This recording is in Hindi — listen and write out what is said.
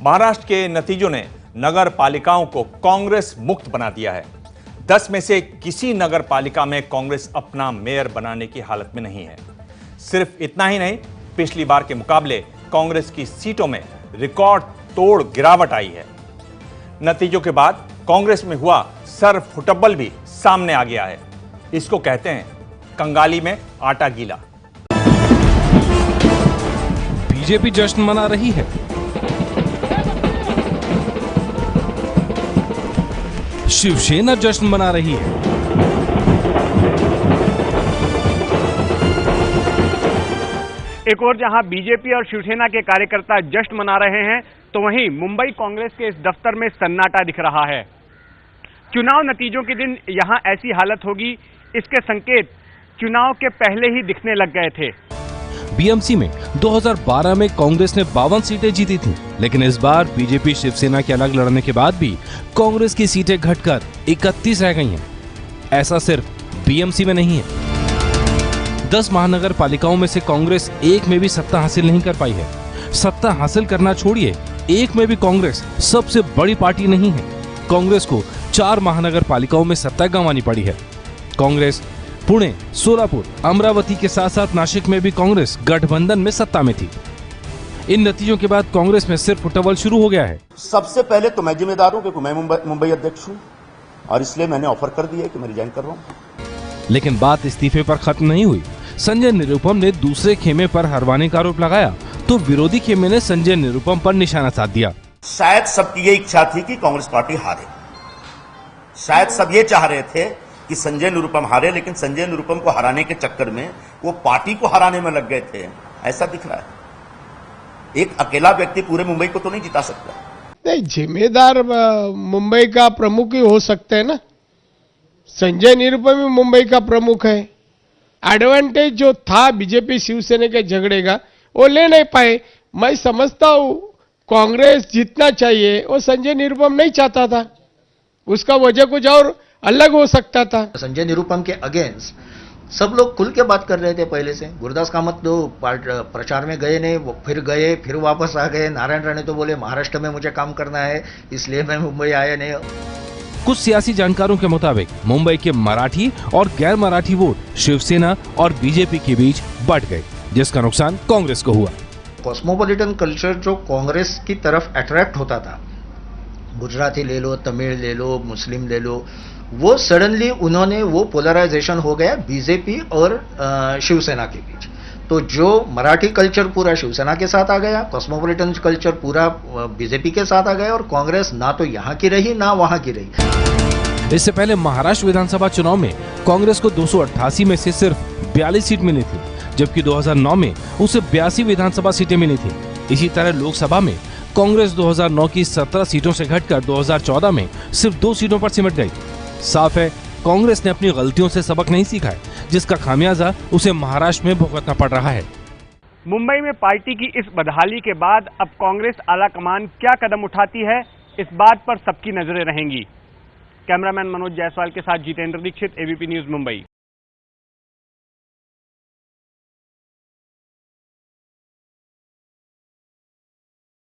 महाराष्ट्र के नतीजों ने नगर पालिकाओं को कांग्रेस मुक्त बना दिया है। 10 में से किसी नगर पालिका में कांग्रेस अपना मेयर बनाने की हालत में नहीं है। सिर्फ इतना ही नहीं, पिछली बार के मुकाबले कांग्रेस की सीटों में रिकॉर्ड तोड़ गिरावट आई है। नतीजों के बाद कांग्रेस में हुआ सर फुटबल भी सामने आ गया है। इसको कहते हैं कंगाली में आटा गीला। बीजेपी जश्न मना रही है। शिवसेना जश्न मना रही है। एक और जहां बीजेपी और शिवसेना के कार्यकर्ता जश्न मना रहे हैं, तो वहीं मुंबई कांग्रेस के इस दफ्तर में सन्नाटा दिख रहा है। चुनाव नतीजों के दिन यहां ऐसी हालत होगी, इसके संकेत चुनाव के पहले ही दिखने लग गए थे। बीएमसी में 2012 में कांग्रेस ने 52 सीटें जीती थीं, लेकिन इस बार बीजेपी शिवसेना के अलग लड़ने के बाद भी कांग्रेस की सीटें घटकर 31 रह गई हैं। ऐसा सिर्फ बीएमसी में नहीं है। 10 महानगर पालिकाओं में से कांग्रेस एक में भी सत्ता हासिल नहीं कर पाई है। सत्ता हासिल करना छोड़िए, एक में भी कांग्रेस सबसे बड़ी पार्टी नहीं है। कांग्रेस को 4 महानगर पालिकाओं में सत्ता गंवानी पड़ी है। कांग्रेस पुणे, सोलापुर, अमरावती के साथ साथ नासिक में भी कांग्रेस गठबंधन में सत्ता में थी। इन नतीजों के बाद कांग्रेस में सिर्फ फुटबॉल शुरू हो गया है। सबसे पहले तो मैं जिम्मेदार हूं, क्योंकि मैं मुंबई अध्यक्ष हूं और इसलिए मैंने ऑफर कर दिया है कि मैं रिजाइन कर रहा हूं। लेकिन बात इस्तीफे पर खत्म नहीं हुई। संजय निरुपम ने दूसरे खेमे पर हरवाने का आरोप लगाया, तो विरोधी खेमे ने संजय निरुपम पर निशाना साध दिया। शायद सबकी ये इच्छा थी कि कांग्रेस पार्टी हारे। शायद सब ये चाह रहे थे कि संजय निरुपम हारे, लेकिन संजय निरुपम को हराने के चक्कर में वो पार्टी को हराने में लग गए थे, ऐसा दिख रहा है। एक अकेला व्यक्ति पूरे मुंबई को तो नहीं जिता सकता। नहीं, जिम्मेदार मुंबई का प्रमुख ही हो सकते हैं ना। संजय निरुपम भी मुंबई का प्रमुख है। एडवांटेज जो था बीजेपी शिवसेना के झगड़े का, वो ले नहीं पाए। मैं समझता हूं कांग्रेस जीतना चाहिए, वो संजय निरुपम नहीं चाहता था। उसका वजह कुछ और अलग हो सकता था। संजय निरुपम के अगेंस्ट सब लोग खुल के बात कर रहे थे पहले से। गुरुदास कामत तो प्रचार में गए नहीं, वो फिर वापस आ गए। नारायण राणे तो बोले महाराष्ट्र में मुझे काम करना है, इसलिए मैं मुंबई आया नहीं। कुछ सियासी जानकारों के मुताबिक मुंबई के मराठी और गैर मराठी वोट शिवसेना और बीजेपी के बीच बंट गए, जिसका नुकसान कांग्रेस को हुआ। कॉस्मोपॉलिटन कल्चर जो कांग्रेस की तरफ अट्रैक्ट होता था, गुजराती ले लो, तमिल ले लो, मुस्लिम ले लो, वो सडनली उन्होंने वो पोलराइजेशन हो गया बीजेपी और शिवसेना के बीच। तो जो मराठी कल्चर पूरा शिवसेना के साथ आ गया, कॉस्मोपॉलिटन कल्चर पूरा बीजेपी के साथ आ गया, और कांग्रेस ना तो यहाँ की रही ना वहां की रही। इससे पहले महाराष्ट्र विधानसभा चुनाव में कांग्रेस को 288 में से सिर्फ 42 सीट मिली थी, जबकि 2009 में उसे 82 विधानसभा सीटें मिली थी। इसी तरह लोकसभा में कांग्रेस 2009 की 17 सीटों से घटकर 2014 में सिर्फ 2 सीटों पर सिमट गई। साफ है, कांग्रेस ने अपनी गलतियों से सबक नहीं सीखा है, जिसका खामियाजा उसे महाराष्ट्र में भुगतना पड़ रहा है। मुंबई में पार्टी की इस बदहाली के बाद अब कांग्रेस आला कमान क्या कदम उठाती है, इस बात पर सबकी नजरें रहेंगी। कैमरामैन मनोज जायसवाल के साथ जितेंद्र दीक्षित, एबीपी न्यूज, मुंबई।